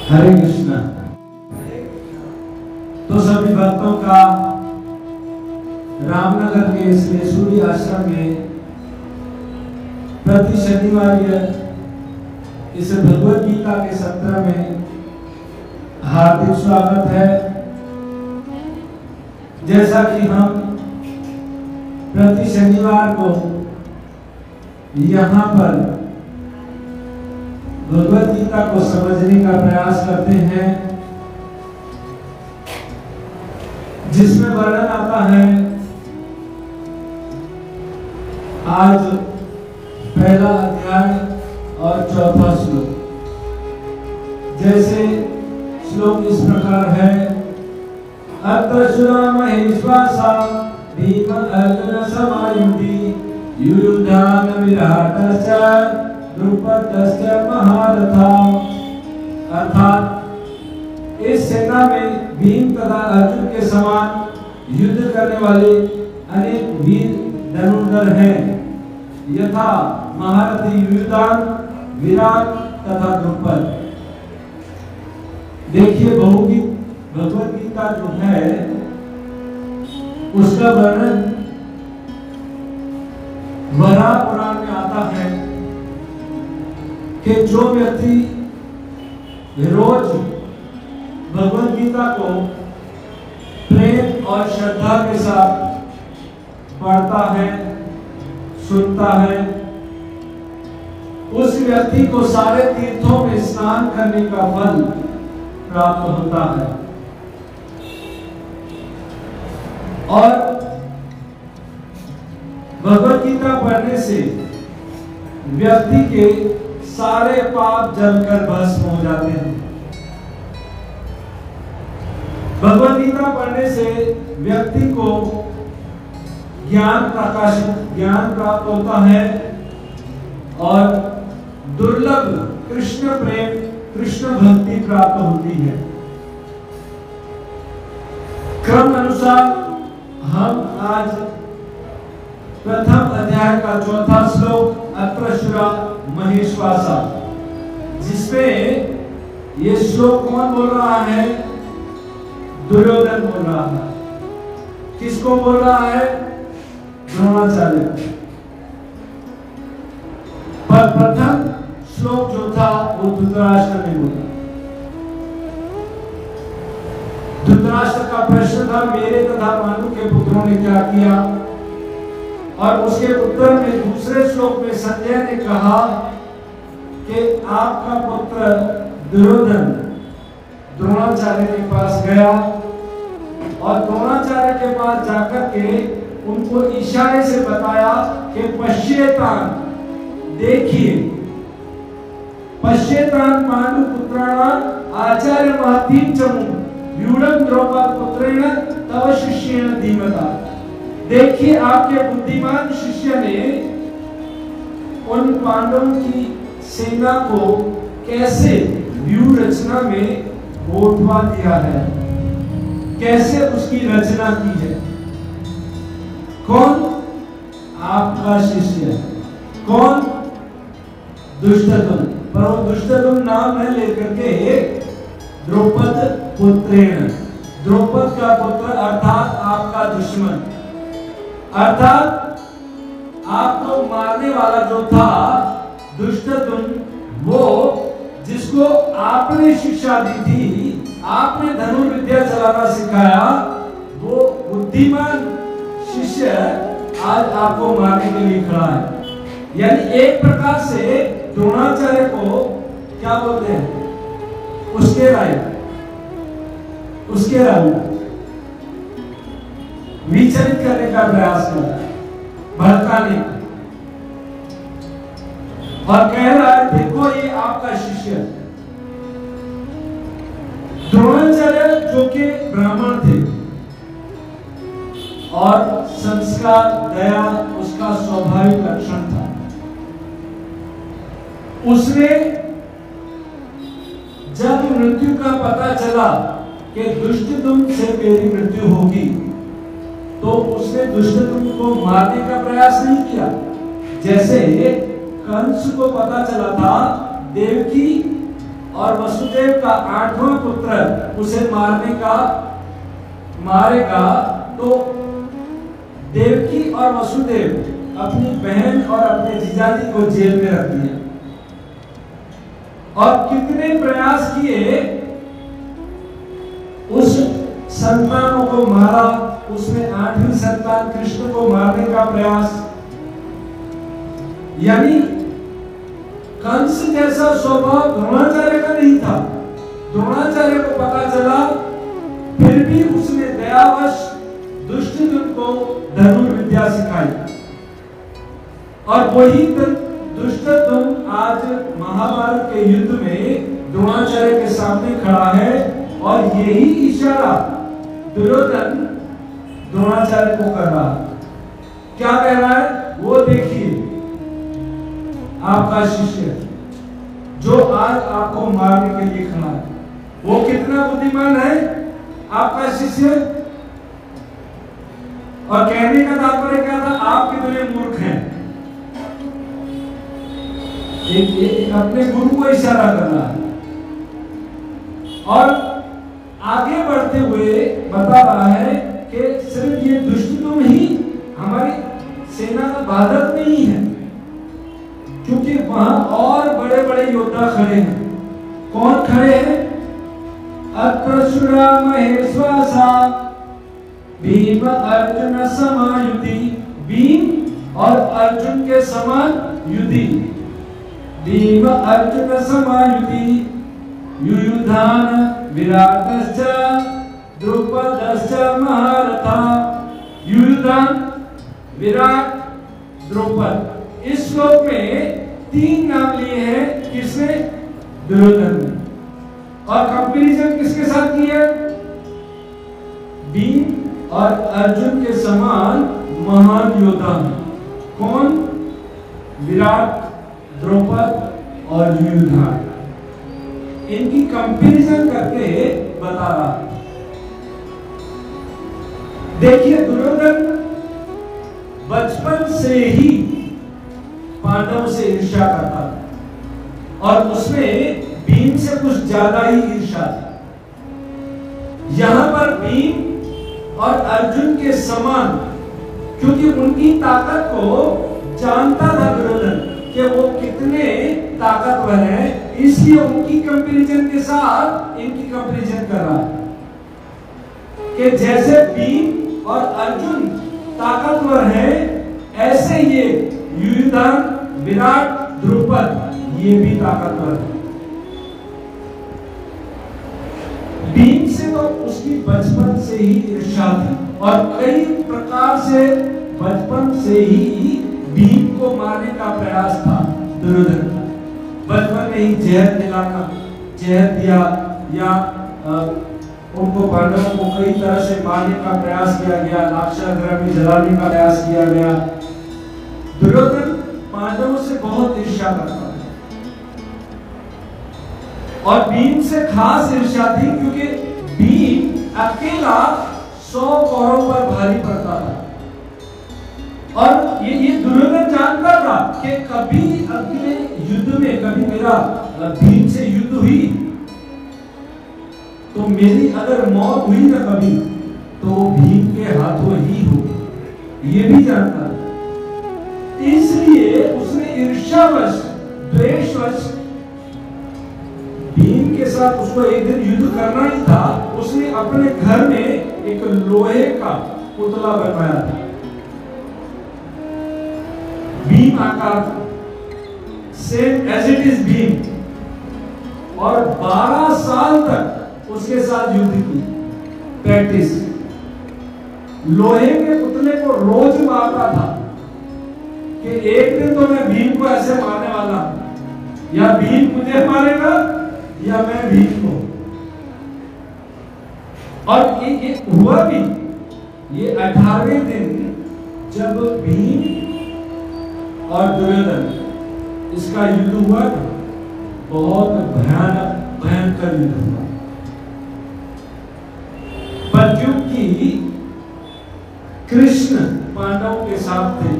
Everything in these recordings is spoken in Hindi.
हरे कृष्णा। तो सभी भक्तों का रामनगर के इस लेसूरी आश्रम में प्रति शनिवार इस भगवद गीता के सत्र में हार्दिक स्वागत है। जैसा कि हम प्रति शनिवार को यहाँ पर भगवद गीता को समझने का प्रयास करते हैं, जिसमें वर्णन आता है आज पहला अध्याय और चौथा श्लोक। जैसे श्लोक इस प्रकार है, अत्र श्रुवा महेश्वासा भीम अर्जुन समायुधि युयुधान विराटश्च द्रुपदश्च महारथा। अर्थात इस सेना में भीम तथा अर्जुन के समान युद्ध करने वाले अनेक वीर धनुर्धर हैं, यथा महारथी युयुधान, विराट तथा द्रुपद। देखिए भगवद गीता जो है उसका वर्णन वराह पुराण में आता है कि जो व्यक्ति रोज भगवद गीता को प्रेम और श्रद्धा के साथ पढ़ता है, सुनता है, उस व्यक्ति को सारे तीर्थों में स्नान करने का फल प्राप्त होता है। और भगवद गीता पढ़ने से व्यक्ति के सारे पाप जलकर भस्म हो जाते हैं। भगवद गीता पढ़ने से व्यक्ति को ज्ञान प्राप्त होता है और दुर्लभ कृष्ण प्रेम, कृष्ण भक्ति प्राप्त होती है। क्रम अनुसार हम आज प्रथम अध्याय का चौथा श्लोक अत्र श्रुवा महेश्वासा, जिसमें ये श्लोक कौन बोल रहा है? दुर्योधन बोल रहा है। किसको बोल रहा है? द्रोणाचार्य। पर प्रथम श्लोक जो था वो धृतराष्ट्र ने बोला। धृतराष्ट्र का प्रश्न था, मेरे तथा मानु के पुत्रों ने क्या किया? और उसके उत्तर में दूसरे श्लोक में संजय ने कहा कि आपका पुत्र दुर्योधन द्रोणाचार्य के पास गया और द्रोणाचार्य के पास जाकर के उनको इशारे से बताया कि पश्येतान, देखिए, पश्येतान पांडु पुत्राणाम आचार्य महतीम चमु व्यूढ़ं द्रौपद पुत्रेण तव शिष्येण धीमता। देखिए, आपके बुद्धिमान शिष्य ने उन पांडवों की सेना को कैसे व्यूह रचना में गोठवा दिया है, कैसे उसकी रचना की है। कौन? आपका शिष्य। कौन? दुष्टदुम्न। पर वो दुष्टदुम्न नाम न लेकर के द्रौपद पुत्रेण, द्रौपद का पुत्र अर्थात आपका दुश्मन, अर्थात आपको मारने वाला जो था दुष्टदुम्न, वो जिसको आपने शिक्षा दी थी, आपने धनुर्विद्या चलाना सिखाया, वो बुद्धिमान शिष्य आज आपको मारने के लिए खड़ा है। यानी एक प्रकार से द्रोणाचार्य को क्या बोलते हैं? उसके राय विचलित करने का प्रयास कर रहा है, भड़काने और कह रहा है, देखो ये आपका शिष्य। द्रोणाचार्य जो कि ब्राह्मण थे और संस्कार, दया उसका स्वाभाविक लक्षण था, उसने जब मृत्यु का पता चला कि दुष्टदुम्न से मेरी मृत्यु होगी, तो उसने दुष्टदुम्न को मारने का प्रयास नहीं किया। जैसे कंस को पता चला था देवकी और वसुदेव का 8वां पुत्र उसे मारेगा तो देवकी और वसुदेव अपनी बहन और अपने जीजाजी को जेल में रख दिया और कितने प्रयास किए, उस संतानों को मारा, उसमें 8वीं संतान कृष्ण को मारने का प्रयास। यानी कंस जैसा स्वभाव द्रोणाचार्य का नहीं था। द्रोणाचार्य को पता चला, फिर भी उसने दयावश दुष्टदुम्न को धनुर्विद्या सिखाई और वही दुष्टदुम्न आज महाभारत के युद्ध में द्रोणाचार्य के सामने खड़ा है और यही इशारा दुर्योधन द्रोणाचार्य को कर रहा है। क्या कह रहा है वो देखिए, आपका शिष्य जो आज आपको मारने के लिए खड़ा है वो कितना बुद्धिमान है, आपका शिष्य। और कहने का तात्पर्य क्या था, आप कितने मूर्ख हैं। एक अपने गुरु को इशारा कर रहा है और आगे बढ़ते हुए बता रहा है कि सिर्फ ये दुष्टदुम्न ही हमारी सेना का बाधक नहीं है, क्योंकि वहां और बड़े बड़े योद्धा खड़े हैं। कौन खड़े हैं? अत्रशुरा महेश्वासा भीम अर्जुन समायुधि, भीम और अर्जुन के समान युधि। भीम अर्जुन समायुधि युयुधान विराटश्च द्रुपदश्च महारथा। युयुधान, विराट, द्रुपद। इस श्लोक में 3 नाम लिए हैं, किसने? दुर्योधन ने। और कंपैरिजन किसके साथ किया? भीम और अर्जुन के समान महान योद्धा। कौन? विराट, द्रौपद और युयुधान। इनकी कंपैरिजन करके बता रहा। देखिए, दुर्योधन बचपन से ही पांडवों से ईर्ष्या करता था और उसमें भीम से कुछ ज्यादा ही ईर्ष्या थी। यहां पर भीम और अर्जुन के समान, क्योंकि उनकी ताकत को जानता था दुर्योधन कि वो कितने ताकतवर हैं, इसलिए उनकी कंपैरिजन के साथ इनकी कंपैरिजन कर रहा है कि जैसे भीम और अर्जुन ताकतवर हैं, ऐसे ये युयुधान, विराट, द्रुपद ये भी ताकतवर है। भीम से तो उसकी बचपन से ही ईर्ष्या थी और कई प्रकार से बचपन से ही भीम को मारने का प्रयास था दुर्योधन का। बचपन में ही जहर दिलाना, जहर दिया या उनको पांडवों को कई तरह से मारने का प्रयास किया गया, लाक्षागृह में जलाने का प्रयास किया गया। दुर्योधन पांडवों से बहुत ईर्ष्या करता था और भीम से खास ईर्ष्या थी, क्योंकि भीम अकेला 100 कौरवों पर भारी पड़ता था और ये दुर्योधन जानता था कि कभी अगले युद्ध में कभी मेरा भीम से युद्ध हुई तो मेरी अगर मौत हुई ना कभी, तो भीम के हाथों ही हो, ये भी जानता था। इसलिए उसने ईर्ष्यावश, द्वेषवश भीम के साथ उसको एक दिन युद्ध करना ही था, उसने अपने घर में एक लोहे का पुतला बनवाया था, भीम आकार, same as it is Bhim, और 12 साल तक उसके साथ युद्ध की प्रैक्टिस। लोहे के पुतले को रोज मारता था कि एक दिन तो मैं भीम को ऐसे मारने वाला, या भीम मुझे मारेगा या मैं भीम को। और ये हुआ भी। ये 18वें दिन जब भीम और दुर्योधन इसका युद्ध हुआ, बहुत भयंकर युद्ध हुआ। पर क्योंकि कृष्ण पांडवों के साथ थे,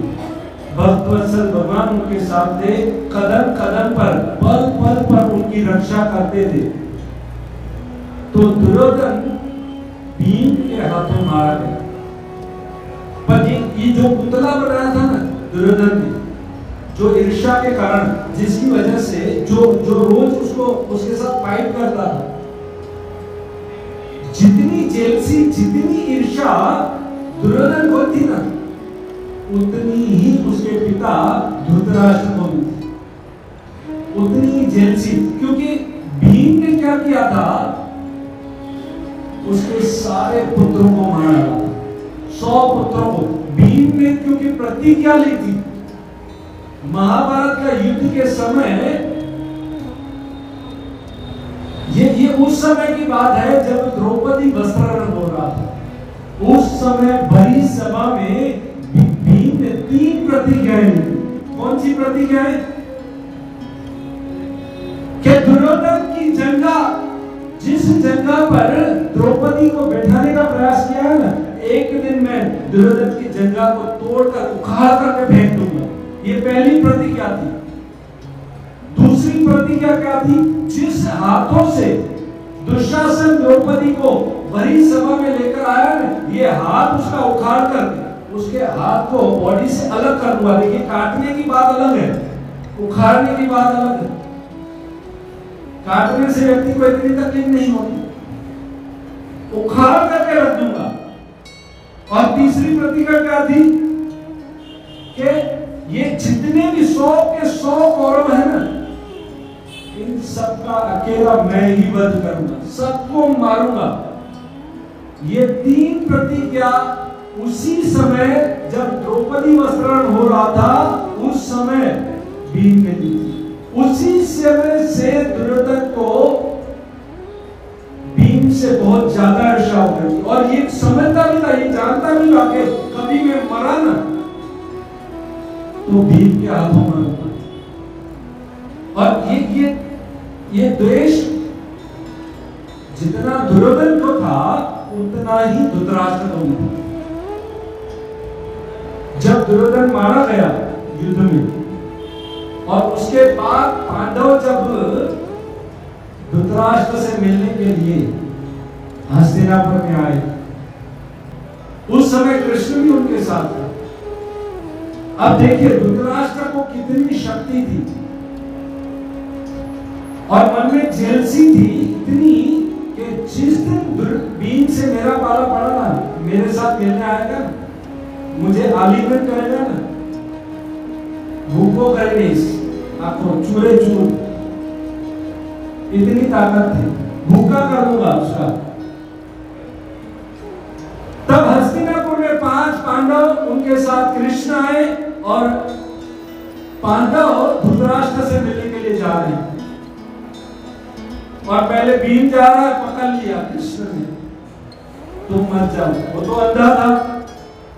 भक्तवत्सल भगवान उनके साथ थे, कदम कदम पर, पल पल पर उनकी रक्षा करते थे। तो दुर्योधन भीम के हाथों मारा गया। पर ये जो पुतला बनाया था ना दुर्योधन ने, जो ईर्ष्या के कारण, जिसकी वजह से जो रोज उसको उसके साथ फाइट करता था, जितनी जेलसी, जितनी ईर्ष्या दुर्योधन को थी ना, उतनी ही उसके पिता धृतराष्ट्र को भी थी, उतनी जेलसी। क्योंकि भीम ने क्या किया था, उसके सारे पुत्रों को मार डाला, 100 पुत्रों को। भीम ने क्योंकि प्रतिज्ञा ली थी, महाभारत का युद्ध के समय, ये उस समय की बात है जब द्रौपदी वस्त्राहरण हो रहा था। उस समय बड़ी सभा में भीम ने 3 प्रतिज्ञाएं ली। कौन सी प्रतिज्ञाएं? कि दुर्योधन की जंगा, जिस जंगा पर द्रौपदी को बैठाने का प्रयास किया है ना, एक दिन में दुर्योधन की जंगा को तोड़कर उखाड़ करके फेंक दूंगा। ये पहली प्रतिज्ञा थी। दूसरी प्रतिज्ञा क्या थी? जिस हाथों से दुशासन द्रौपदी को बड़ी सभा में लेकर आया ना, ये हाथ उसका उखाड़ कर उसके हाथ को बॉडी से अलग कर दूंगा। देखिए, काटने की बात अलग है, उखाड़ने की बात अलग है। काटने से व्यक्ति को इतनी तकलीफ नहीं होती, उखाड़ करके रख दूंगा। और तीसरी प्रतिज्ञा क्या थी? कि ये जितने भी 100 के 100 कौरव है ना, इन सबका अकेला मैं ही वध करूंगा, सबको मारूंगा। ये 3 प्रतिज्ञा उसी समय जब द्रौपदी वस्त्राहरण हो रहा था, उस समय भीम ने दी थी। उसी समय से दुर्योधन को भीम से बहुत ज्यादा ईर्ष्या हो गई। और ये समझता भी था, ये जानता भी था कि कभी मैं मरा ना तो भीम के हाथों मरूंगा। और ये द्वेष जितना दुर्योधन को था, उतना ही धृतराष्ट्र को भी था। जब दुर्योधन मारा गया युद्ध में, और उसके बाद पांडव जब धृतराष्ट्र से मिलने के लिए हस्तिनापुर में आए, उस समय कृष्ण भी उनके साथ था। अब देखिए धृतराष्ट्र को कितनी शक्ति थी और मन में जेलसी थी इतनी कि जिस दिन भीम से मेरा पाला पड़ा ना, मेरे साथ मिलने आएगा ना, मुझे आलिंगन करेगा ना, भूखों करेंगे, आपको चूरे चूर, इतनी ताकत थी, भूखा कर दूंगा उसका। तब हस्तिनापुर में 5 पांडव, उनके साथ कृष्ण आए और पांडव धृतराष्ट्र से मिलने के लिए जा रहे हैं। और पहले भीम जा रहा है, पकड़ लिया कृष्ण ने, तुम मत जाओ। वो तो अंधा था,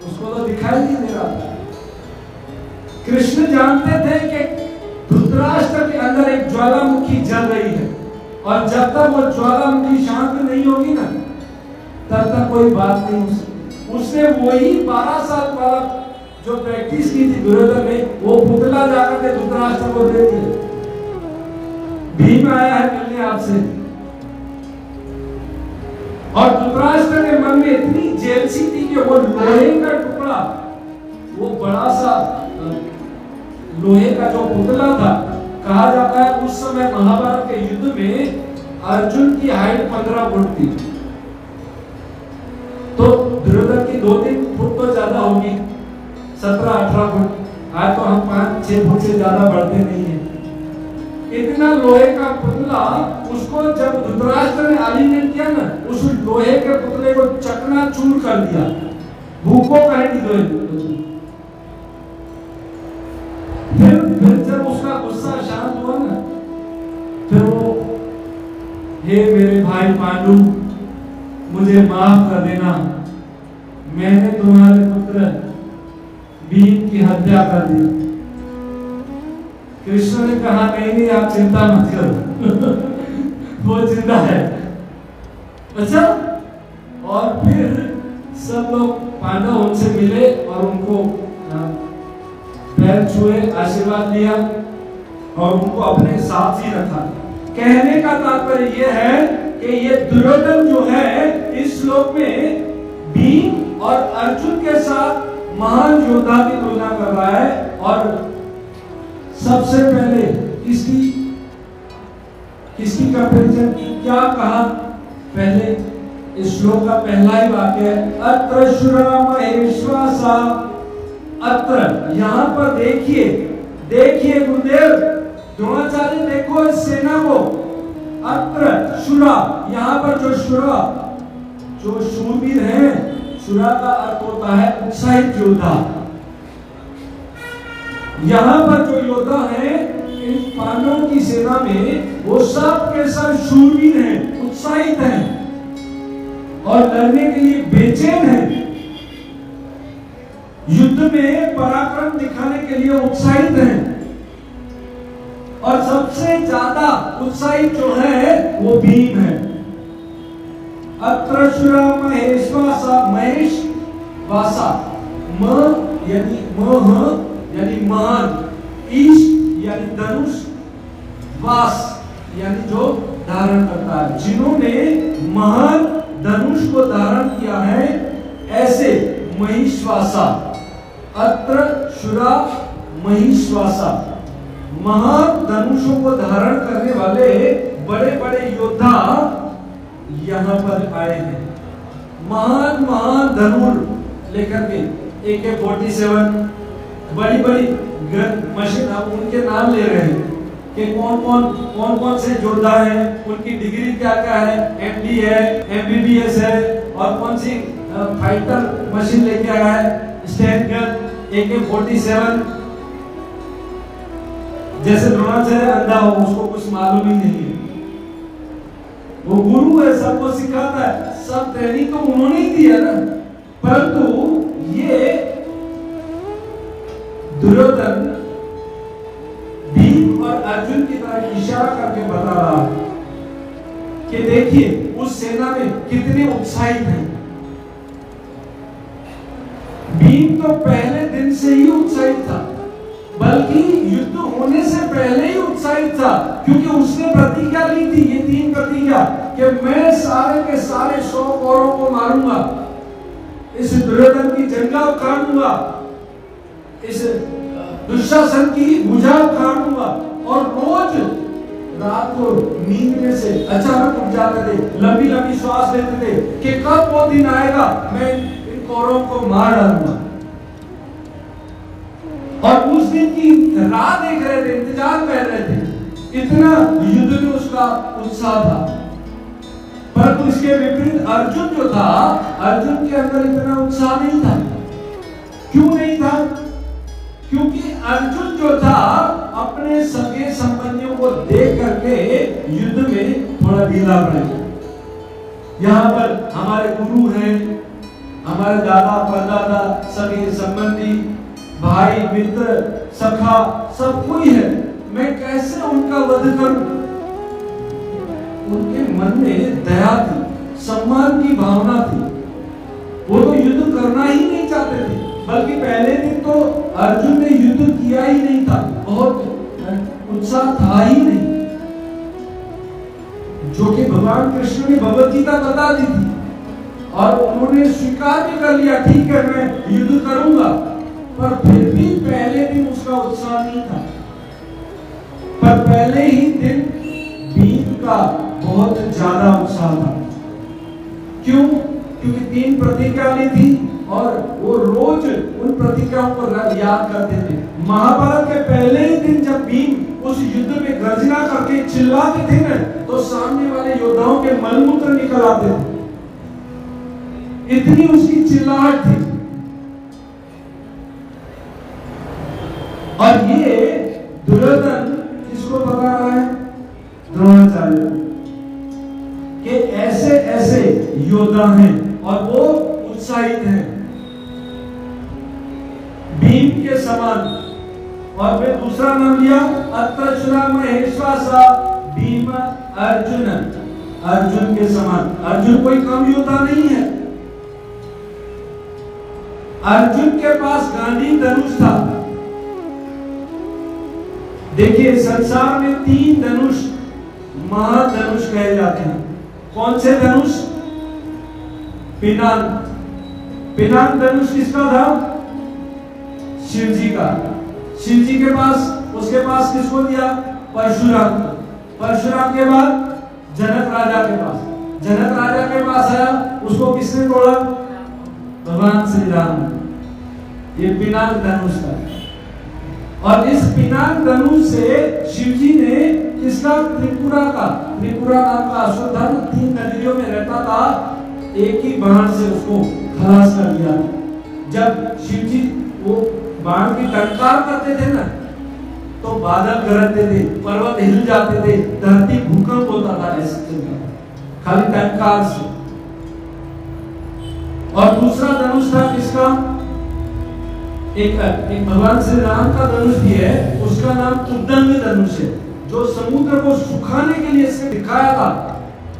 उसको तो दिखाई नहीं दे रहा था। कृष्ण जानते थे कि धृतराष्ट्र के अंदर एक ज्वालामुखी जल रही है, और जब तक वो ज्वालामुखी शांत नहीं होगी ना, तब तक कोई बात नहीं हो सकती। उसने वही 12 साल वाला जो प्रैक्टिस की थी दुर्योधन ने, वो पुतला जाकर के धृतराष्ट्र को दे दिया। भीम आया है मिलने आपसे। और धृतराष्ट्र के मन में इतनी जेलसी थी कि वो लोहे का टुकड़ा, वो बड़ा सा लोहे का जो पुतला था, कहा जाता है उस समय महाभारत के युद्ध में अर्जुन की हाइट 15 फुट थी, तो दुर्योधन की 2-3 फुट तो ज्यादा होगी, 17-18 फुट। आज तो हम 5-6 फुट से ज्यादा बढ़ते नहीं है। इतना लोहे का पुतला, उसको जब धृतराष्ट्र ने आलिंगन किया ना, उस लोहे के पुतले को चकनाचूर कर दिया, भूखों करेंगी दो। फिर जब उसका गुस्सा शांत हुआ ना, फिर वो, हे मेरे भाई पांडु, मुझे माफ कर देना, मैंने तुम्हारे पुत्र भीम की हत्या कर दी। कृष्ण ने कहा नहीं, आप चिंता मत करो, वो जिंदा है। अच्छा, और फिर सब लोग पांडव उनसे मिले और उनको पैर छुए, आशीर्वाद लिया और उनको अपने साथ ही रखा। कहने का तात्पर्य यह है कि ये दुर्योधन जो है इस श्लोक में भीम और अर्जुन के साथ महान योद्धा की तुलना कर रहा है। और सबसे पहले किसकी कंपैरिजन की, क्या कहा? पहले इस श्लोक का पहला ही वाक्य है अत्र शूरा महेश्वासा। अत्र, यहां पर देखिए गुरुदेव द्रोणाचार्य, देखो इस सेना को। अत्र शूरा, यहां पर जो शूरा, जो शूरवीर हैं, शूरा का अर्थ होता है उत्साहित योद्धा। यहां पर जो योद्धा हैं इन पांडवों की सेना में, वो सब के सब शूरवीर हैं, उत्साहित हैं और लड़ने के लिए बेचैन हैं, युद्ध में पराक्रम दिखाने के लिए उत्साहित हैं। और सबसे ज्यादा उत्साहित जो है वो भीम है। अत्र शूरा महेश्वासा, महेश वासा, यानी महान, ईश यानी धनुष, वास यानी जो धारण करता है, जिन्होंने महान धनुष को धारण किया है, ऐसे महिश्वासा। अत्र शूरा महिश्वासा, महान धनुषों को धारण करने वाले बड़े बड़े योद्धा यहां पर आए हैं। महान धनुष लेकर के AK-47 बड़ी गन मशीन, हम उनके नाम ले रहे हैं कि कौन से योद्धा हैं, उनकी डिग्री क्या है, MD है, MBBS है, और कौन सी फाइटर मशीन लेके आया है, स्टैंड गन, AK-47। जैसे द्रोणाचार्य अंधा हो, उसको कुछ मालूम ही नहीं है, वो गुरु है, सबको सिखाता है, सब ट्रेनिंग तो उन्होंने ही दिया ना। परंतु ये दुर्योधन भीम और अर्जुन की तरफ इशारा करके बता रहा है कि देखिए उस सेना में कितने उत्साहित हैं। भीम तो पहले दिन से ही उत्साहित था, बल्कि युद्ध होने से पहले ही उत्साहित था, क्योंकि उसने प्रतिज्ञा ली थी, ये 3 प्रतिज्ञा, कि मैं सारे के सारे 100 कौरवों को मारूंगा, इस दुर्योधन की जंगा उखाड़ दूंगा, इस दुशासन की भुजा उखाड़ दूंगा। और रोज रात को नींद में से अचानक उठ जाते थे, लंबी श्वास लेते थे कि कब वो दिन आएगा मैं इन कौरवों को मार डालूंगा। और उस दिन की राह देख रहे थे, इंतजार कर रहे थे, इतना युद्ध में उसका उत्साह था। परंतु इसके विपरीत अर्जुन जो था, अर्जुन के अंदर इतना उत्साह नहीं था। क्यों नहीं था? क्योंकि अर्जुन जो था अपने सगे संबंधियों को देख करके युद्ध में थोड़ा ढीला पड़ गया। यहाँ पर हमारे गुरु हैं, हमारे दादा परदादा, सगे संबंधी, भाई मित्र सखा, सब कोई है, मैं कैसे उनका वध करूं? उनके मन में दया थी, सम्मान की भावना थी, वो तो युद्ध करना ही नहीं चाहते थे। बल्कि पहले दिन तो अर्जुन ने युद्ध किया ही नहीं था, बहुत उत्साह था ही नहीं, जो कि भगवान कृष्ण ने भगवत गीता बता दी थी। और उन्होंने स्वीकार भी कर लिया, ठीक है मैं युद्ध करूंगा, पर फिर भी पहले दिन उसका उत्साह नहीं था। पर पहले ही दिन भीम का बहुत ज्यादा उत्साह था। क्यों? क्योंकि 3 प्रतिज्ञा ली थी और वो रोज उन प्रतिज्ञाओं को याद करते थे। महाभारत के पहले ही दिन जब भीम उस युद्ध में गर्जना करके चिल्लाते थे न, तो सामने वाले योद्धाओं के मलमूत्र निकल आते थे, इतनी उसकी चिल्लाहट थी। और ये दुर्योधन किसको बता रहा है? द्रोणाचार्य के ऐसे ऐसे योद्धा हैं और वो उत्साहित हैं भीम के समान। और फिर दूसरा नाम लिया अत्र महेश्वासा, भीम अर्जुन, अर्जुन के समान। अर्जुन कोई कम योद्धा नहीं है। अर्जुन के पास गांधी धनुष था, देखिए संसार में 3 धनुष महाधनुष कहे जाते हैं। कौन से धनुष? पिनाक। पिनाक धनुष किसका था? शिव जी का। शिव जी के पास, उसके पास किसको दिया? परशुराम को। परशुराम के बाद जनक राजा के पास। जनक राजा के पास आया, उसको किसने तोड़ा? भगवान श्री राम। ये पिनाक धनुष था। और इस पिनाक धनुष से शिव जी ने किसका? त्रिपुरा का। त्रिपुरा नाम का असुर था, 3 नदियों में रहता था, एक ही बाण से उसको खलास कर दिया। जब शिव जी वो बाण की टंकार करते थे ना, तो बादल गरजते थे, पर्वत हिल जाते थे, धरती भूकंप होता था, ऐसे चलता खाली टंकार से। और दूसरा धनुष था किसका? एक भगवान श्री राम का धनुष भी है, उसका नाम उद्दंड धनुष है, जो समुद्र को सुखाने के लिए इसने दिखाया था।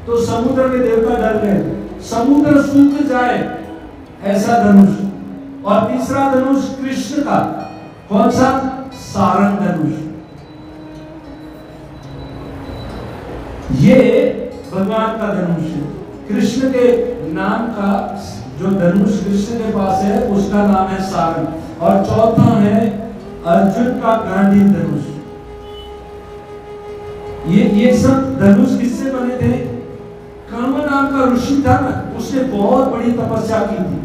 तो समुद्र के देवता डर गए, समुद्र सूख जाए ऐसा धनुष। और तीसरा धनुष कृष्ण का, कौन सा? सारंग धनुष। ये भगवान का धनुष है। कृष्ण के नाम का जो धनुष कृष्ण के पास है, उसका नाम है सारंग। और चौथा है अर्जुन का गांडीव धनुष। ये सब धनुष किससे बने थे? कर्म नाम का ऋषि था ना, उसने बहुत बड़ी तपस्या की थी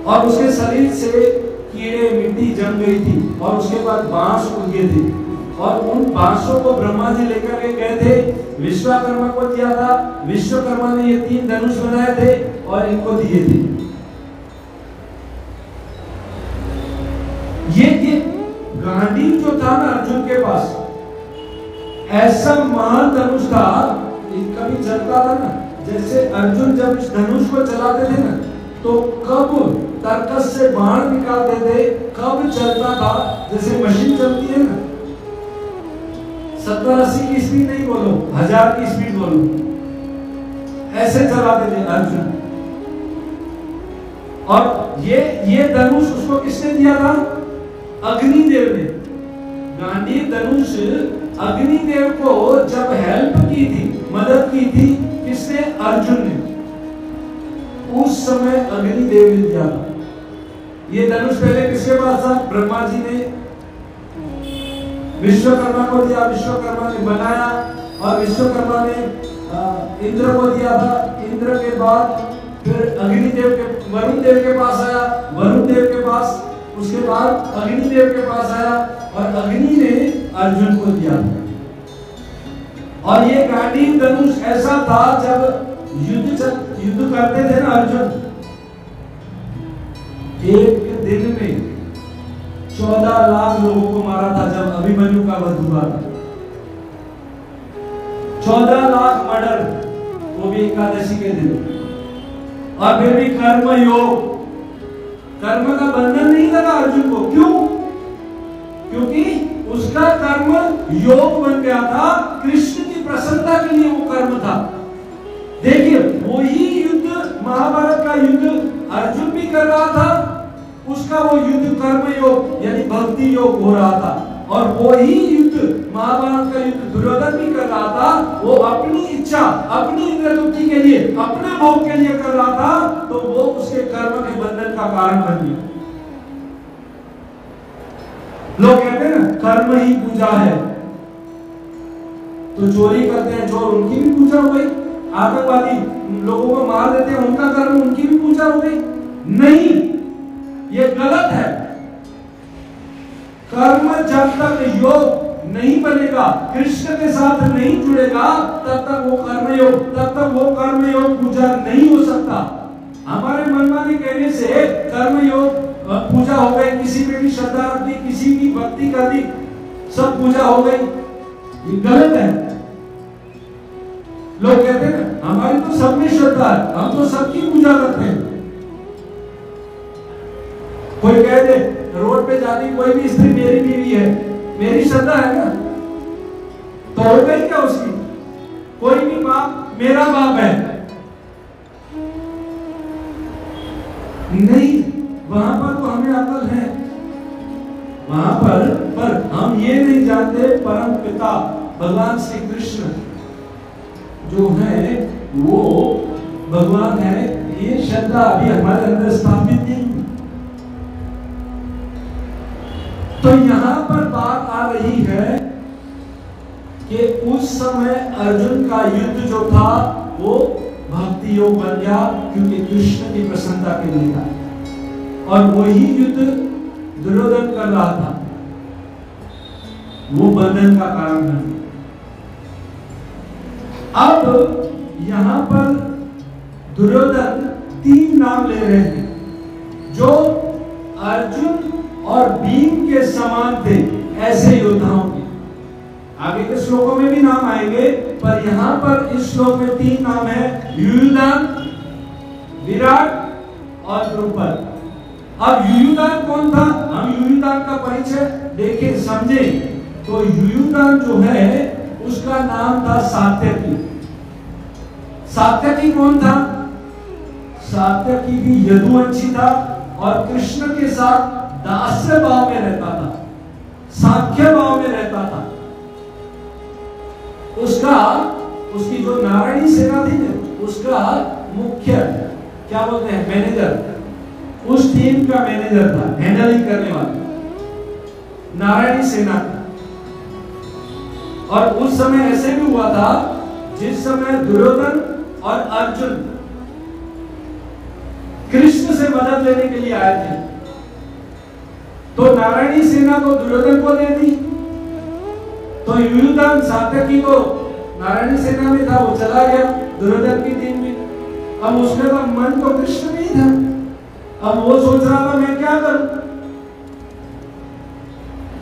और उसके शरीर से कीड़े मिट्टी जम गई थी और उसके बाद बांस उगे थे। और उन बांसों को ब्रह्मा जी लेकर के गए थे, विश्वकर्मा को दिया था। विश्वकर्मा ने ये 3 धनुष बनाए थे और इनको दिए थे। ये गांडीव जो था ना अर्जुन के पास, ऐसा महान धनुष था, कभी चलता था ना, जैसे अर्जुन जब इस धनुष को चलाते थे ना, तो कब तर्कस से बाण निकालते थे, कब चलता था, जैसे मशीन चलती है ना, 70-80 की स्पीड नहीं बोलो, 1000 की स्पीड बोलो, ऐसे चलाते थे अर्जुन। और ये धनुष उसको किसने दिया था? अग्निदेव ने। गांडीव धनुष अग्निदेव को जब हेल्प की थी, मदद की थी, किसने? अर्जुन ने। उस समय अग्निदेव ने दिया था। ये धनुष पहले किसके पास था? ब्रह्मा जी ने विश्वकर्मा को दिया, विश्वकर्मा ने बनाया और विश्वकर्मा ने इंद्र को दिया था। इंद्र के बाद फिर अग्निदेव के, वरुण देव के पास आया, वरुण देव के पास, उसके बाद अग्निदेव के पास आया और अग्नि ने अर्जुन को दिया। और ये गांडीव धनुष ऐसा था, जब युद्ध करते थे ना अर्जुन, एक दिन में 14 लाख लोगों को मारा था। जब अभिमन्यु का वध हुआ था, 14 लाख मर्डर, वो भी एकादशी के दिन। और फिर भी कर्म योग, कर्म का बंधन नहीं लगा अर्जुन को। क्यों? क्योंकि उसका कर्म योग बन गया था, कृष्ण की प्रसन्नता के लिए वो कर्म था। देखिए वही युद्ध, महाभारत का युद्ध अर्जुन भी कर रहा था, उसका वो युद्ध कर्म योग यानी भक्ति योग हो रहा था। और वही युद्ध, महाभारत का युद्ध दुर्योधन भी कर रहा था, वो अपनी इच्छा, अपनी इंद्र तृप्ति के लिए, अपने भोग के लिए कर रहा था, तो वो उसके कर्म के बंधन का कारण बन गया। लोग कहते हैं ना कर्म ही पूजा है, तो चोरी करते हैं चोर, उनकी भी पूजा हो गई। आतंकवादी लोगों को मार देते हैं, उनका कर्म, उनकी भी पूजा हो गई। नहीं, ये गलत है। कर्म जब तक योग नहीं बनेगा, कृष्ण के साथ नहीं जुड़ेगा, तब तक वो कर्म योग पूजा नहीं हो सकता। हमारे मनमानी कहने से कर्म योग पूजा हो गई, किसी में भी श्रद्धा रख दी, किसी की भक्ति कर दी, सब पूजा हो गई, ये गलत है। लोग कहते हैं ना हमारी तो सब में श्रद्धा है, हम तो सबकी पूजा करते हैं। कोई कह दे रोड पे जाती कोई भी स्त्री मेरी बीवी है, मेरी श्रद्धा है ना, तो हो गई क्या उसकी? कोई भी बाप मेरा बाप है, नहीं, वहां पर तो हमें अकल है, वहां पर हम ये नहीं जानते परम पिता भगवान श्री कृष्ण जो है वो भगवान है, ये श्रद्धा अभी हमारे अंदर स्थापित नहीं। तो यहां पर बात आ रही है कि उस समय अर्जुन का युद्ध जो था वो भक्ति योग बन गया, क्योंकि कृष्ण की प्रसन्नता के लिए था, और वही युद्ध दुर्योधन कर रहा था, वो बंधन का कारण है। अब यहां पर दुर्योधन 3 नाम ले रहे हैं जो अर्जुन और भीम के समान थे, ऐसे योद्धाओं के। आगे के श्लोकों में भी नाम आएंगे, पर यहां पर इस श्लोक में 3 नाम है, युयुधान, विराट और द्रुपद। अब युयुधान कौन था? हम युयुधान का परिचय देखें समझे तो युयुधान जो है उसका नाम था सात्यकी। सात्यकी कौन था? सात्यकी भी यदुवंशी था और कृष्ण के साथ दास्य भाव में रहता था, साख्य भाव में रहता था। उसकी जो नारायणी सेना थी ना, उसका मुख्य क्या बोलते हैं, मैनेजर, उस टीम का मैनेजर था, हैंडलिंग करने वाला नारायणी सेना। और उस समय ऐसे भी हुआ था जिस समय दुर्योधन और अर्जुन कृष्ण से मदद लेने के लिए आए थे, तो नारायणी सेना को दुर्योधन को दे दी, तो युयुधान सात्यकी को नारायणी सेना में था, वो चला गया दुर्योधन की टीम में। अब उसका तो मन तो कृष्ण में ही था, अब वो सोच रहा था मैं क्या करूं।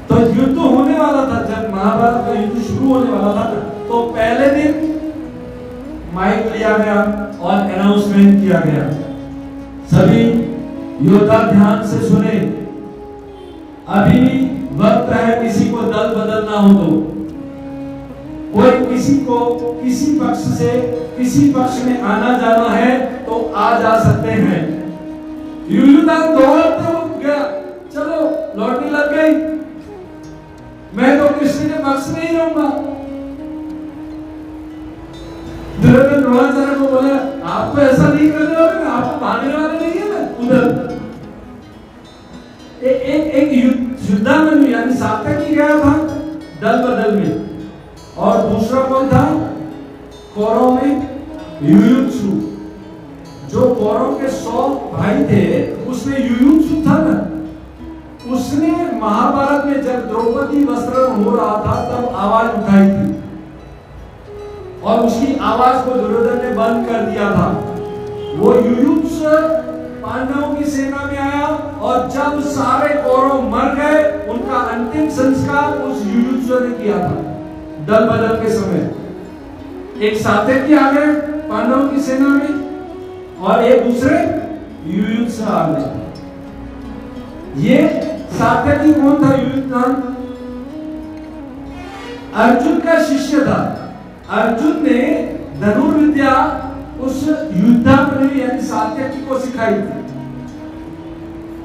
तो युद्ध होने वाला था, जब महाभारत का युद्ध शुरू होने वाला था, तो पहले दिन माइक लिया गया और अनाउंसमेंट किया गया, सभी योद्धा ध्यान से सुने, अभी वक्त है किसी को दल बदलना हो तो, कोई किसी को किसी पक्ष से किसी पक्ष में आना जाना है तो आ जा सकते हैं। युयुधान दौड़ते हुए गया, चलो लौटने लग गई, मैं तो कृष्ण के पक्ष में ही रहूंगा। दुर्योधन द्रोणाचार्य को बोला, आप तो ऐसा नहीं करने वाले, आप तो भागने वाले नहीं है ना उधर। एक युद्धामन्यु यानी सात्यकी गया था दल बदल में, और दूसरा कौन था कौरव में? युयुत्सु। जो कौरव के 100 भाई थे उसमें युयुत्सु था ना, उसने महाभारत में जब द्रौपदी वस्त्रण हो रहा था तब आवाज उठाई थी, और उसकी आवाज को दुर्योधन ने बंद कर दिया था। वो युयुत्सु पांडवों की सेना में आया, और जब सारे कौरव मर गए उनका अंतिम संस्कार उस युयुत्सु ने किया था दल बदल के समय। एक सात्यकी आ गए पांडवों की सेना में, और एक दूसरे युयुत्सु आ गए। ये सात्यकी कौन था? युयुधान अर्जुन का शिष्य था। अर्जुन ने धनुर्विद्या उस युद्धामन्यु यानी सात्यकी को सिखाई थी,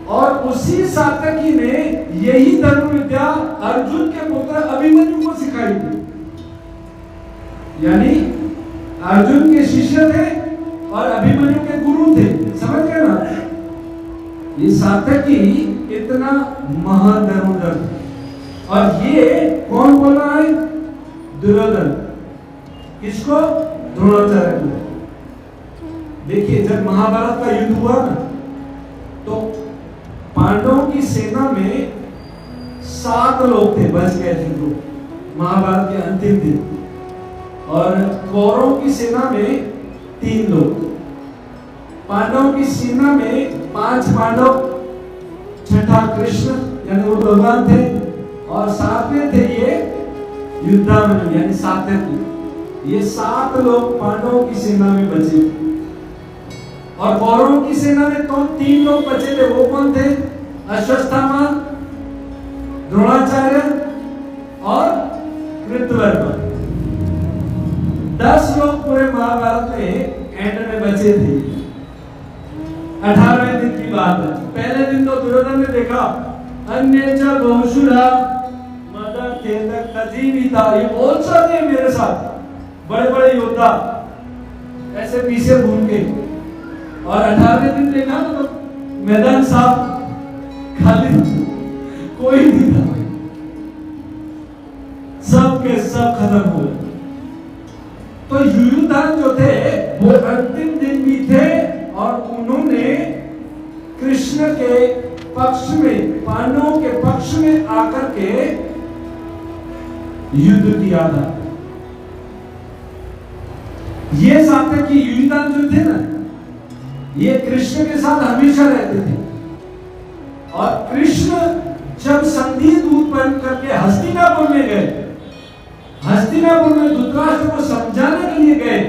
और उसी सात्यकी ने यही धनुर्विद्या अर्जुन के पुत्र अभिमन्यु को सिखाई थी। यानी अर्जुन के शिष्य थे और अभिमन्यु के गुरु थे, समझ गए ना? ये सात्यकी इतना महान धनुर्धर, और ये कौन बोल रहा है? दुर्योधन। किसको? द्रोणाचार्य को। देखिए जब महाभारत का युद्ध हुआ ना, तो पांडवों की सेना में 7 लोग थे बच गए थे जो महाभारत के अंतिम दिन, और कौरवों की सेना में 3 लोग। पांडवों की सेना में 5 पांडव, छठा कृष्ण यानी वो भगवान थे, और 7वें थे ये युद्धामन्यु यानी सात्यकी। ये 7 लोग पांडवों की सेना में बचे, और कौरवों की सेना में तो 3 लोग बचे थे। वो कौन थे? अश्वत्थामा, द्रोणाचार्य और कृतवर्मा। 10 लोग पूरे महाभारत में एंड में बचे थे। 18वें दिन की बात है। पहले दिन तो दुर्योधन ने देखा अन्य च बहुशुरा मद खेद कजीविता। ये बहुत सारे मेरे साथ बड़े बड़े योद्धा ऐसे पीछे घूम के, और 18वें दिन देखा तो मैदान साफ खाली, कोई नहीं था, सब के सब खत्म हो गए। तो युयुधान जो थे वो अंतिम दिन भी थे और उन्होंने कृष्ण के पक्ष में, पांडवों के पक्ष में आकर के युद्ध किया था। ये सात्यकी युयुधान जो थे ना, ये कृष्ण के साथ हमेशा रहते थे। और कृष्ण जब संधि दूत बन करके हस्तिनापुर में गए, हस्तिनापुर में धृतराष्ट्र को समझाने के लिए गए,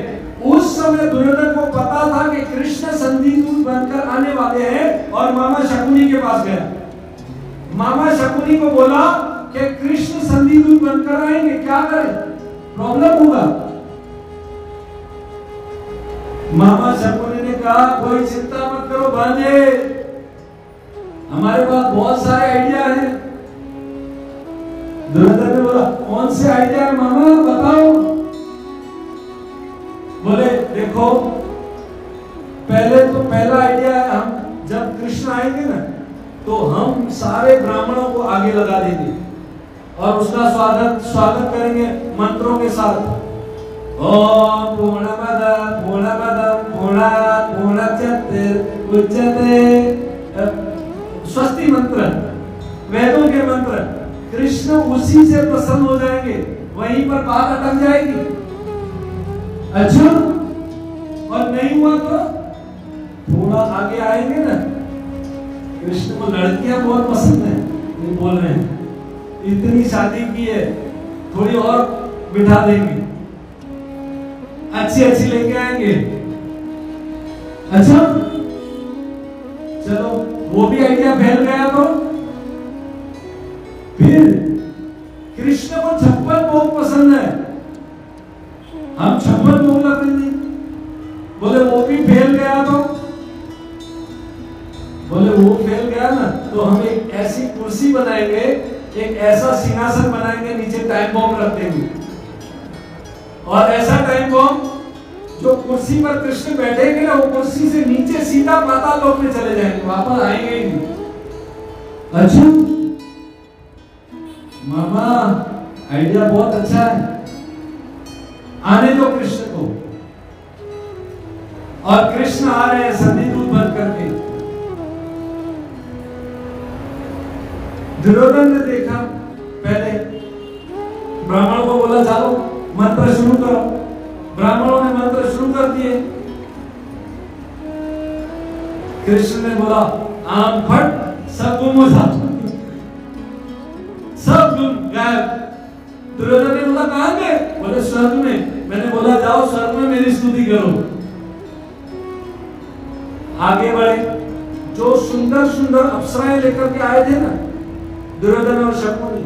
उस समय दुर्योधन को पता था कि कृष्ण संधि दूत बनकर आने वाले हैं, और मामा शकुनी के पास गया। मामा शकुनी को बोला कि कृष्ण संधि दूत बनकर आएंगे, क्या करें, प्रॉब्लम होगा। मामा शकुनी ने कहा कोई चिंता मत करो भांजे, हमारे पास बहुत सारे आइडिया हैं। दुर्योधन ने बोला कौन से आइडिया है मामा, बताओ। बोले देखो, पहला आइडिया है, हम जब कृष्ण आएंगे ना तो हम सारे ब्राह्मणों को आगे लगा देंगे और उसका स्वागत करेंगे मंत्रों के साथ। ओम पूर्णमदः पूर्णमदः पूर्णात् पूर्णमुदच्यते स्वस्ति मंत्र, वेदों के मंत्र। कृष्ण उसी से प्रसन्न हो जाएंगे, वहीं पर बात अटक जाएगी। अच्छा, और नहीं हुआ तो थोड़ा आगे आएंगे ना, कृष्ण को लड़कियां बहुत पसंद है, ये बोल रहे हैं इतनी शादी की है, थोड़ी और बिठा देंगे, अच्छी अच्छी लेके आएंगे। अच्छा चलो, वो भी आइडिया फैल गया। तो फिर कृष्ण को 56 भोग पसंद है, हम 56 भोग लगते नहीं। बोले वो भी फेल गया। तो बोले वो फेल गया ना तो हम एक ऐसी कुर्सी बनाएंगे, एक ऐसा सिंहासन बनाएंगे, नीचे टाइम बॉम्ब रख देंगे, और ऐसा टाइम बॉम्ब जो कुर्सी पर कृष्ण बैठेंगे ना, वो कुर्सी से नीचे सीधा पाताल लोक में चले जाएंगे, वापस आएंगे ही नहीं। अच्छा मामा, आइडिया बहुत अच्छा है, आने दो कृष्ण को। और कृष्ण आ रहे हैं संधि दूत बन करके। दुर्योधन ने देखा, पहले ब्राह्मणों को बोला चलो मंत्र शुरू करो। ब्राह्मणों ने मंत्र शुरू कर दिए। कृष्ण ने बोला आम फट, सब गुम हो जाओ, सब गुम गायब। दुर्योधन ने बोला कहां गए? बोले स्वर्ग में। मैंने बोला जाओ स्वर्ग में मेरी स्तुति करो। आगे बढ़े, जो सुंदर सुंदर अप्सराएं लेकर के आए थे ना दुर्योधन और शकुनी,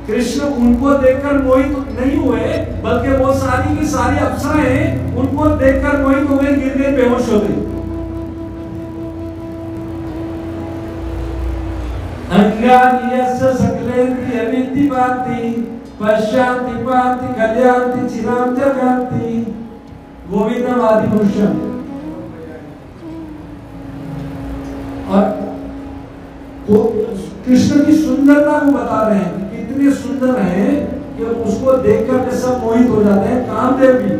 कृष्ण उनको देखकर मोहित नहीं हुए, बल्कि वो सारी की सारी अप्सराएं उनको देखकर मोहित हो गए, गिर गए, बेहोश हो गए। अंगानियस्य सकलेन्द्रिय अविद्यमान्ति पश्यांति पांति कल्यान्ति चिरां जगान्ति गोविंदम आदिपुरुषम। और कृष्ण की सुंदरता को बता रहे हैं, कितने सुंदर हैं कि उसको देखकर के सब मोहित हो जाते हैं, कामदेव भी।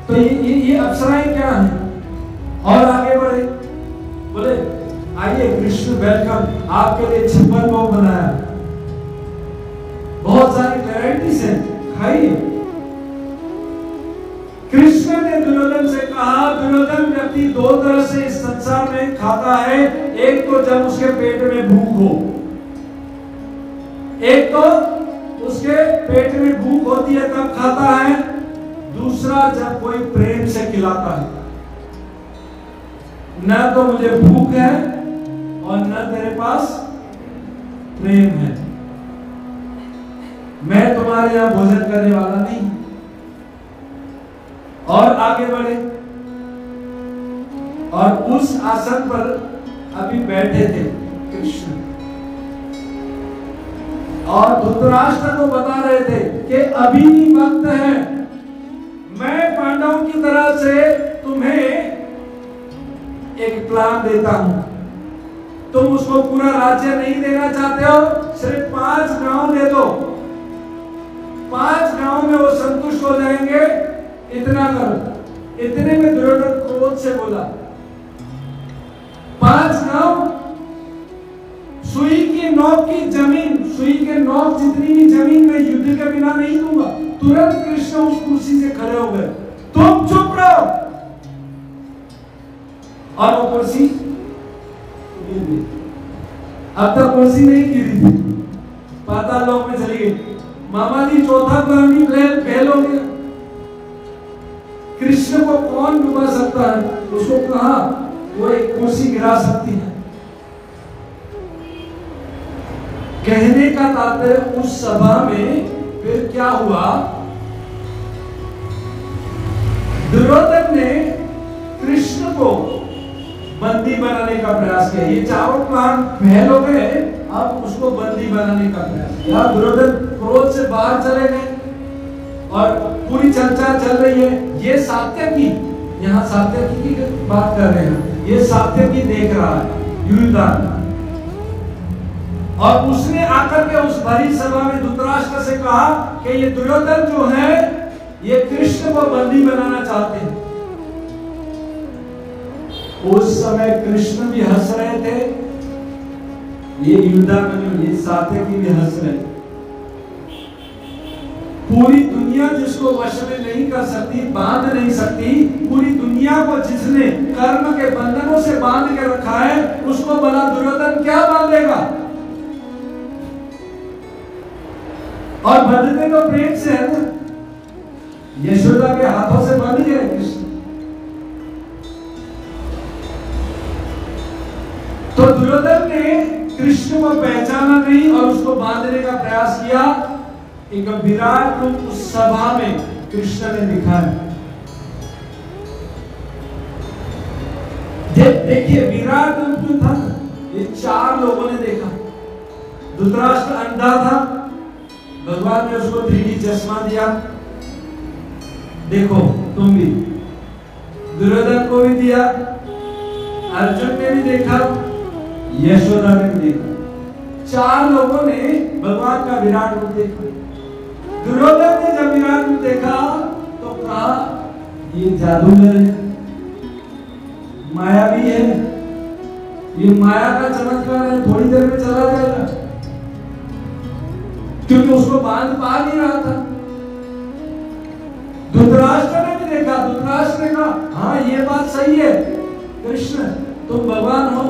तो ये अप्सराएं क्या हैं? और आगे बढ़े, बोले आइए कृष्ण वेलकम, आपके लिए 56 भोग बनाया, बहुत सारी वैरायटीज हैं, खाइए। कृष्ण ने दुर्योधन से कहा, दुर्योधन व्यक्ति दो तरह से इस संसार में खाता है, एक तो जब उसके पेट में भूख हो, एक तो उसके पेट में भूख होती है तब खाता है, दूसरा जब कोई प्रेम से खिलाता है। न तो मुझे भूख है और न तेरे पास प्रेम है, मैं तुम्हारे यहां भोजन करने वाला नहीं। और आगे बढ़े, और उस आसन पर अभी बैठे थे कृष्ण। और धृतराष्ट्र को बता रहे थे कि अभी भी वक्त है, मैं पांडवों की तरह से तुम्हें एक प्लान देता हूं। तुम उसको पूरा राज्य नहीं देना चाहते हो, सिर्फ 5 गांव दे दो, 5 गांव में वो संतुष्ट हो जाएंगे, इतना करो। इतने में दुर्योधन क्रोध से बोला, 5 गांव, सुई की नोक की जमीन, सुई के नोक जितनी भी जमीन में युद्ध के बिना नहीं दूंगा। तुरंत कृष्ण उस कुर्सी से खड़े हो गए, तुम चुप रहो। और वो कुर्सी अब तक कुर्सी नहीं गिरी थी, पाताल लोक में चली गई। मामा जी चौथा प्लान फेल हो गया। कृष्ण को कौन डुबा सकता है? उसको कहा वो एक कुर्सी गिरा सकती है। कहने का तात्पर्य उस सभा में फिर क्या हुआ, दुर्योधन ने कृष्ण को बंदी बनाने का प्रयास किया। ये चारों प्लान फेल हो गए, अब उसको बंदी बनाने का प्रयास किया। दुर्योधन क्रोध से बाहर चले गए और पूरी चर्चा चल रही है। ये सात्यकी, यहाँ सात्यकी की बात कर रहे हैं, ये सात्यकी देख रहा है युधिष्ठिर, और उसने आकर के उस भरी सभा में धृतराष्ट्र से कहा कि ये दुर्योधन जो है ये कृष्ण को बंदी बनाना चाहते हैं। उस समय कृष्ण भी हंस रहे थे, ये युधिष्ठिर, ये सात्यकी भी हंस रहे थे। पूरी दुनिया जिसको वश में नहीं कर सकती, बांध नहीं सकती, पूरी दुनिया को जिसने कर्म के बंधनों से बांध के रखा है, उसको भला दुर्योधन क्या बांधेगा? और बंधते तो प्रेम से है ना, यशोदा के हाथों से बंध गए कृष्ण। तो दुर्योधन ने कृष्ण को पहचाना नहीं और उसको बांधने का प्रयास किया। एक विराट रूप उस सभा में कृष्ण ने दिखाया। देखिए विराट रूप जो था, ये 4 लोगों ने देखा। धृतराष्ट्र अंधा था, भगवान ने उसको 3D चश्मा दिया, देखो तुम भी। दुर्योधन को भी दिया, अर्जुन ने भी देखा, यशोदा ने भी देखा। 4 लोगों ने भगवान का विराट रूप देखा। दुर्योधन ने जब विराट रूप देखा तो कहा ये जादूगर है, मायावी है, ये माया का चमत्कार है, थोड़ी देर में चला जाएगा, क्योंकि उसको बांध पा नहीं रहा था। धृतराष्ट्र ने भी देखा, धृतराष्ट्र ने कहा हाँ ये बात सही है, कृष्ण तुम भगवान हो,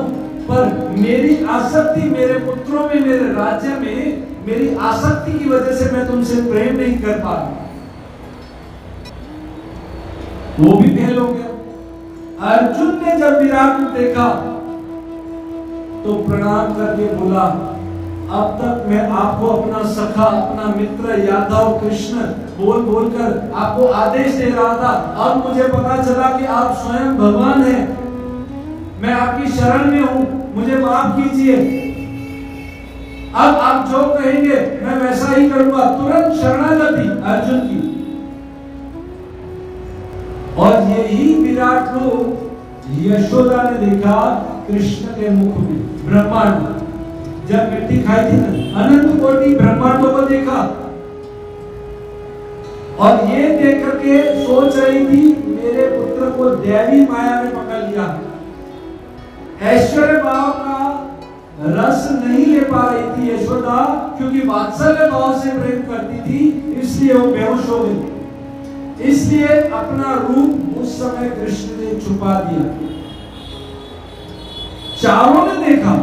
पर मेरी आसक्ति मेरे पुत्रों में, मेरे राज्य में मेरी आसक्ति की वजह से मैं तुमसे प्रेम नहीं कर पा रहा। वो भी फेल हो गया। अर्जुन ने जब विराट रूप देखा तो प्रणाम करके बोला, अब तक मैं आपको अपना सखा, अपना मित्र यादव कृष्ण बोल बोलकर आपको आदेश दे रहा था, अब मुझे पता चला कि आप स्वयं भगवान हैं, मैं आपकी शरण में हूं, मुझे माफ कीजिए, अब आप जो कहेंगे मैं वैसा ही करूंगा। तुरंत शरणागति अर्जुन की। और यही विराट रूप यशोदा ने देखा कृष्ण के मुख में। ब्रह्मांड जब मिट्टी खाई थी ना, अनंत कोटि ब्रह्मांडों को देखा और ये देख करके सोच रही थी मेरे पुत्र को दैवी माया में पकड़ लिया। ऐश्वर्य भाव का रस नहीं ले पा रही थी यशोदा, क्योंकि वात्सल्य भाव से प्रेम करती थी, इसलिए वो बेहोश हो गई। इसलिए अपना रूप उस समय कृष्ण ने छुपा दिया। चारों ने देखा,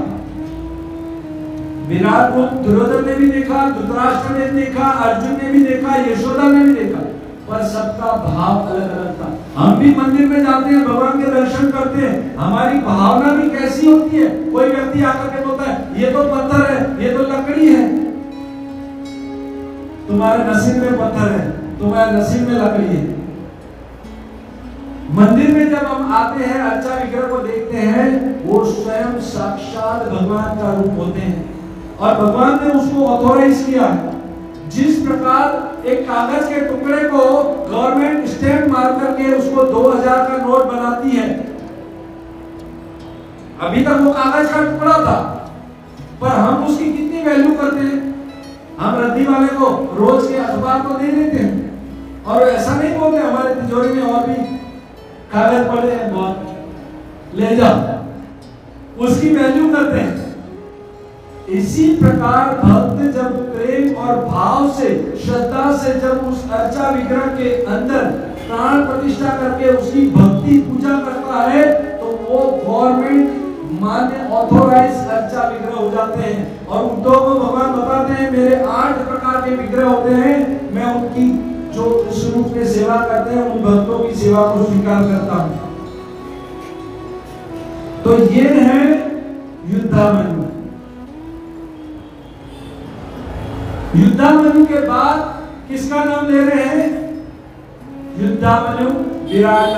विराट रूप दुर्योधन ने भी देखा, धृतराष्ट्र ने देखा, अर्जुन ने भी देखा, यशोदा ने भी देखा, पर सबका भाव अलग अलग था। हम भी मंदिर में जाते हैं, भगवान के दर्शन करते हैं, हमारी भावना भी कैसी होती है। कोई व्यक्ति आकर के बोलता है ये तो पत्थर है, ये तो लकड़ी है, तुम्हारे नसीब में पत्थर है, तुम्हारे नसीब में लकड़ी है। मंदिर में जब हम आते हैं, अर्चा विग्रह को देखते हैं, वो स्वयं साक्षात भगवान का रूप होते हैं और भगवान ने उसको ऑथोराइज किया है। जिस प्रकार एक कागज के टुकड़े को गवर्नमेंट स्टैंप मार करके उसको 2000 का नोट बनाती है, अभी तक वो कागज का टुकड़ा था, पर हम उसकी कितनी वैल्यू करते हैं। हम रद्दी वाले को रोज के अखबार को दे देते हैं और ऐसा नहीं बोलते हमारे तिजोरी में और भी कागज पड़े हैं, बहुत ले जाओ, उसकी वैल्यू करते हैं। इसी प्रकार भक्त जब प्रेम और भाव से, श्रद्धा से जब उस अर्चा विग्रह के अंदर प्राण प्रतिष्ठा करके उसकी भक्ति पूजा करता है, तो वो गवर्नमेंट मान्य ऑथोराइज अर्चा विग्रह हो जाते हैं। और उद्धव को भगवान बताते हैं, मेरे 8 प्रकार के विग्रह होते हैं, मैं उनकी जो इस रूप में सेवा करते हैं उन भक्तों की सेवा को स्वीकार करता हूं। तो ये है युद्धामन्यु। युद्धामन्यु के बाद किसका नाम ले रहे हैं? युद्धामन्यु विराट।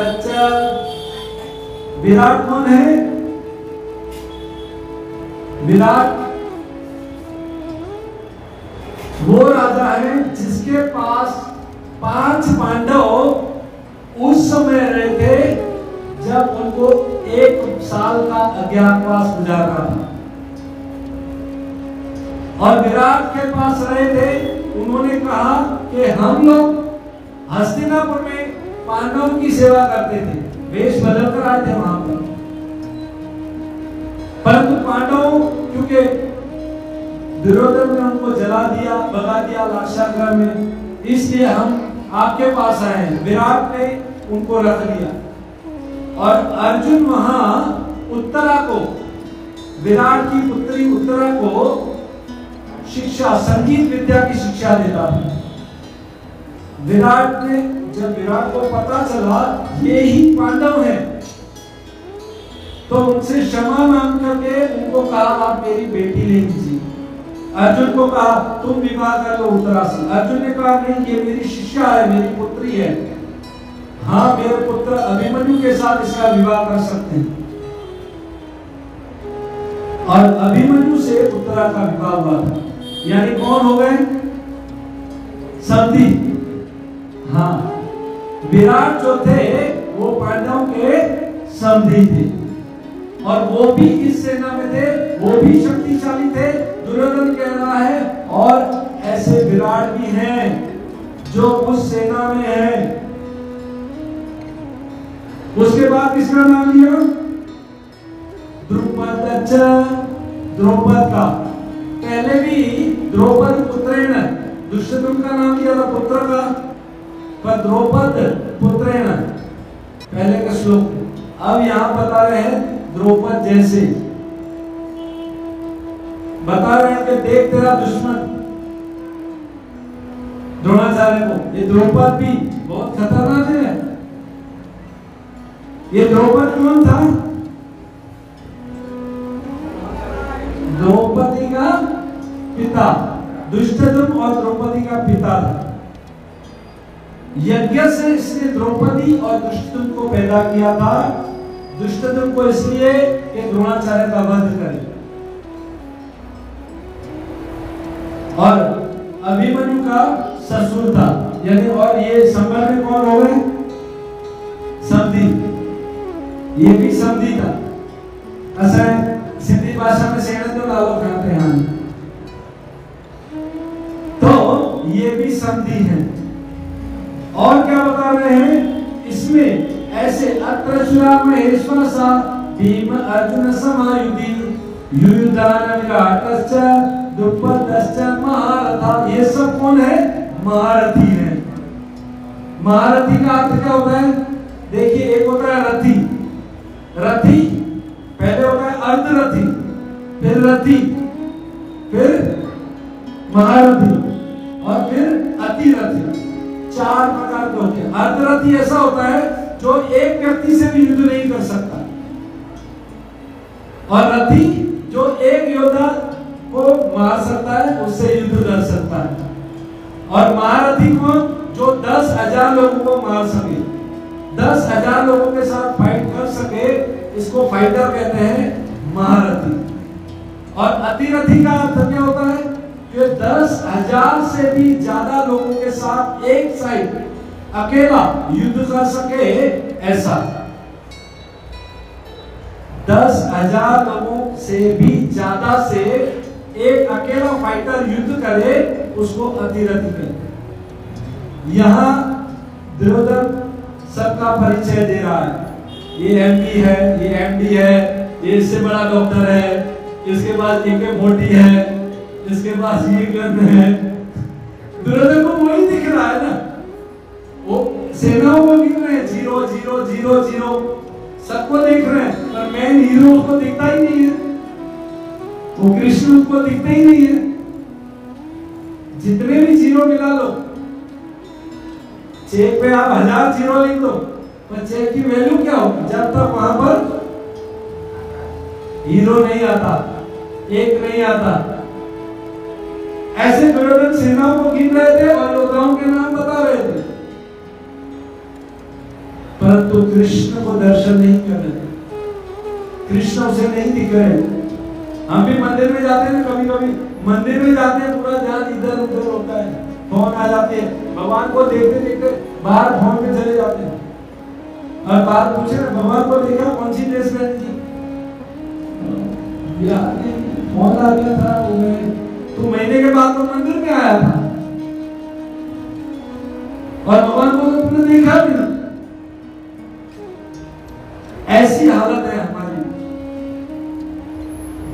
विराट कौन है? विराट वो राजा है जिसके पास 5 पांडव उस समय रहे थे जब उनको 1 साल का अज्ञातवास गुजारना था। और विराट के पास रहे थे, उन्होंने कहा कि हम लोग हस्तिनापुर में पांडवों की सेवा करते थे, वेश बदल कर आए थे वहां पर, परंतु पांडवों क्योंकि दुर्योधन ने उनको जला दिया, भगा दिया लाक्षागृह में, इसलिए हम आपके पास आए हैं। विराट ने उनको रख लिया और अर्जुन वहां उत्तरा को, विराट की पुत्री उत्तरा को शिक्षा, संगीत विद्या की शिक्षा देता था। विराट ने, जब विराट को पता चला ये ही पांडव हैं, तो उनसे क्षमा मांग करके उनको कहा आप मेरी बेटी ले लीजिए। अर्जुन को कहा तुम विवाह कर लो उत्तरा से। अर्जुन ने कहा नहीं, ये मेरी शिष्या है, मेरी पुत्री है, हाँ मेरे पुत्र अभिमन्यु के साथ इसका विवाह कर सकते हैं। और अभिमन्यु से उत्तरा का विवाह हुआ था। यानी कौन हो गए? समधी। हाँ, विराट जो थे वो पांडवों के समधी थे और वो भी इस सेना में थे, वो भी शक्तिशाली थे। दुर्योधन कह रहा है और ऐसे विराट भी हैं जो उस सेना में हैं। उसके बाद किसका नाम लिया? द्रुपद। द्रौपद का पहले भी द्रौपद पुत्रेण, दुष्टदुम्न का नाम लिया था पुत्र का, पर द्रौपद पुत्रेण पहले का श्लोक। अब यहां बता रहे हैं द्रौपद जैसे, बता रहे हैं कि देख तेरा दुश्मन द्रोणाचार्य को, ये द्रौपद भी बहुत खतरनाक है। ये द्रौपद कौन था? द्रौपदी का पिता, दुष्टदुम्न और द्रौपदी का पिता था। यज्ञ से इसने द्रौपदी और दुष्टदुम्न को पैदा किया था। दुष्टदुम्न को इसलिए कि द्रोणाचार्य का वध करे, और अभिमन्यु का ससुर था। यानी और ये संबंध में कौन हो गए? समधी। ये भी समधी था। ऐसा है सिंधी भाषा में सेना तो लालो कहते हैं, तो ये भी समधी है। और क्या बता रहे हैं इसमें? ऐसे अत्रशुरा महेश्वर सा भीम अर्जुन समायुधि युयुधान विराटश्च द्रुपदश्च महारथा। ये सब कौन है? महारथी है। महारथी का अर्थ क्या होता है? देखिए, एक होता है रथी। रथी पहले होता है अर्धरथी, फिर रथी, फिर महारथी और फिर अतिरथी। 4 प्रकार के होते हैं। अर्धरथी ऐसा होता है जो एक व्यक्ति से भी युद्ध नहीं कर सकता, और रथी जो एक योद्धा को मार सकता है, उससे युद्ध कर सकता है। और महारथी कौन? जो 10,000 लोगों को मार सके। 10,000 लोगों के साथ फाइट कर सके, इसको फाइटर कहते हैं, महारथी। और अतिरथी का अर्थ क्या होता है? कि 10,000 से भी ज्यादा लोगों के साथ एक साइड अकेला युद्ध कर सके, ऐसा। 10,000 लोगों से भी ज्यादा से एक अकेला फाइटर युद्ध करे, उसको अतिरथी कहते हैं। यहां दुर्योधन सबका परिचय दे रहा है, ये एमपी है, ये एमडी है, ये इससे बड़ा डॉक्टर है, इसके पास एक मोटी है, इसके पास ये गन है। दुर्योधन को वही दिख रहा है ना, वो सेनाओं को गिन रहे हैं, 0 0 0 0 सबको देख रहे हैं, पर मेन हीरो उसको दिखता ही नहीं है, वो कृष्ण उसको दिखते ही नहीं है। जितने भी जीरो मिला लो, चेक पे आप 1000 जीरो लिख दो, पर चेक की वैल्यू क्या होगी जब तक वहां पर हीरो नहीं आता, एक नहीं आता। ऐसे दुर्योधन सेनाओं को गिन रहे थे और योद्धाओं के नाम बता रहे थे, परंतु कृष्ण को दर्शन नहीं कर रहे थे, कृष्ण उसे नहीं दिख रहे। हम भी मंदिर में जाते हैं, कभी कभी मंदिर में जाते हैं, पूरा ध्यान इधर उधर होता है, फोन आ जाते हैं, भगवान को देखते देखते बाहर फोन पे चले जाते हैं। और बात पूछे ना, भगवान को देखा कौन सी ड्रेस पहनी थी, यार फोन आ गया था, तो महीने के बाद तो मंदिर में आया था और भगवान को तो तुमने देखा भी नहीं। ऐसी हालत है हमारी।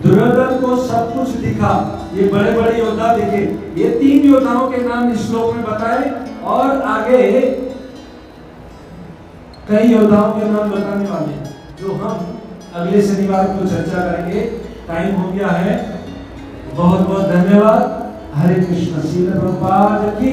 दुर्योधन को सब कुछ दिखा, ये बड़े बड़े योद्धा दिखे। ये 3 योद्धाओं के नाम इस श्लोक में बताए और आगे कई योद्धाओं के नाम बताने वाले हैं, जो हम अगले शनिवार को चर्चा करेंगे। टाइम हो गया है, बहुत बहुत धन्यवाद। हरे कृष्ण। श्रील प्रभुपाद की